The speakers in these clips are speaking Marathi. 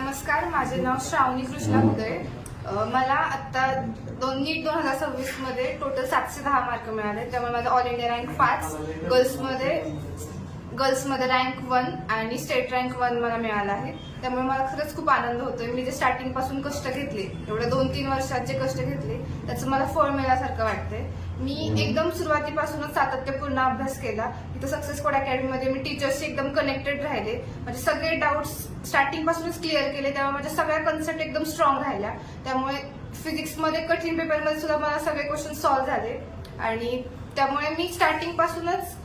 नमस्कार, माझे नाव श्रावणी कृष्णा कुदळे. मला आता नीट 2026 मध्ये टोटल 710 मार्क मिळाले. त्यामुळे माझा ऑल इंडिया रँक 5, गर्ल्समध्ये रँक 1 आणि स्टेट रँक 1 मला मिळाला आहे. त्यामुळे मला खरंच खूप आनंद होतोय. मी जे स्टार्टिंग पासून कष्ट घेतले, एवढ्या 2-3 वर्षात जे कष्ट घेतले त्याचं मला फळ मिळाल्यासारखं वाटतंय. मी एकदम सुरुवातीपासूनच सातत्यपूर्ण अभ्यास केला. इथं सक्सेस कोड अकॅडमीमध्ये मी टीचर्सशी एकदम कनेक्टेड राहिले. म्हणजे सगळे डाऊट्स स्टार्टिंग पासूनच क्लिअर केले. त्यामुळे माझ्या सगळ्या कन्सेप्ट एकदम स्ट्रॉंग राहिल्या. त्यामुळे फिजिक्समध्ये कठीण पेपरमध्ये सुद्धा मला सगळे क्वेश्चन सॉल्व्ह झाले. आणि त्यामुळे मी स्टार्टिंग पासूनच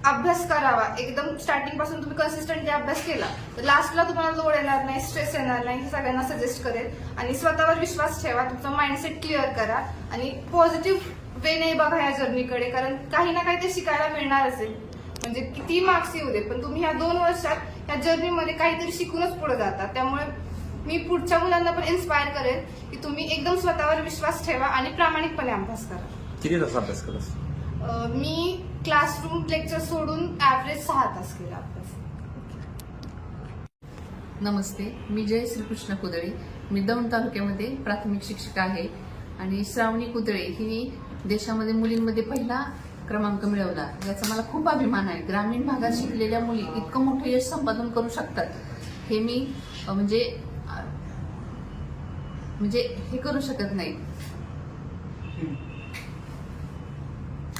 अभ्यास करावा. एकदम स्टार्टिंग पासून तुम्ही कन्सिस्टंटली अभ्यास केला तर लास्टला तुम्हाला लोड येणार नाही, स्ट्रेस येणार नाही. हे सगळ्यांना सजेस्ट करेल. आणि स्वतःवर विश्वास ठेवा, तुमचा माइंडसेट क्लिअर करा आणि पॉझिटिव्ह वे नाही बघा या जर्नीकडे. कारण काही ना काही ते शिकायला मिळणार असेल. म्हणजे किती मार्क्स येऊ दे, पण तुम्ही ह्या 2 वर्षात या जर्नीमध्ये काहीतरी शिकूनच पुढे जाता. त्यामुळे मी पुढच्या मुलांना पण इन्स्पायर करेल की तुम्ही एकदम स्वतःवर विश्वास ठेवा आणि प्रामाणिकपणे अभ्यास करा. किती तास अभ्यास करत? मी क्लासरूम लेक्चर सोडून ऍव्हरेज 6 तास केला अभ्यास. नमस्ते, मी जय श्रीकृष्ण कुदळे. मी दौंड तालुक्यामध्ये प्राथमिक शिक्षिका आहे. आणि श्रावणी कुदळे ही देशामध्ये मुलींमध्ये पहिला क्रमांक मिळवला, याचा मला खूप अभिमान आहे. ग्रामीण भागात शिकलेल्या मुली इतकं मोठं यश संपादन करू शकतात हे मी म्हणजे हे करू शकत नाही.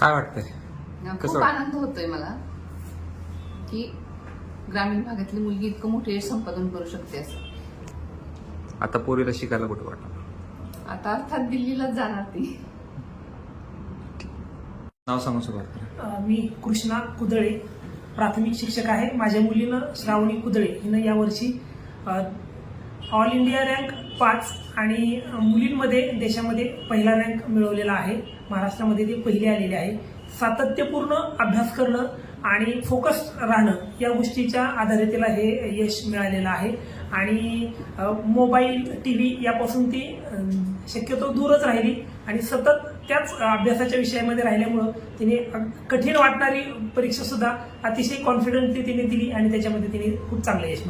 काय वाटतंय? खूप आनंद होतोय मला की ग्रामीण भागातली मुलगी इतकं मोठं यश संपादन करू शकते. असं आता पोरीला शिकायला कुठं वाटतं? आता अर्थात दिल्लीलाच जाणार ती. नाव सांगू सुरुवात करा. मी कृष्णा कुदळे, प्राथमिक शिक्षक आहे. माझ्या मुलीनं श्रावणी कुदळे हिनं यावर्षी ऑल इंडिया रँक 5 आणि मुलींमध्ये देशामध्ये पहिला रँक मिळवलेला आहे. महाराष्ट्रामध्ये ते पहिले आलेले आहे. सातत्यपूर्ण अभ्यास करणं आणि फोकस राहणं या गोष्टीच्या आधारे तिला हे यश मिळालेलं आहे. आणि मोबाईल, टीव्ही यापासून ती शक्यतो दूरच राहिली आणि सतत त्याच अभ्यासाच्या विषयामध्ये राहिल्यामुळं तिने कठीण वाटणारी परीक्षा सुद्धा अतिशय कॉन्फिडंटली तिने दिली आणि त्याच्यामध्ये तिने खूप चांगलं यश मिळवलं.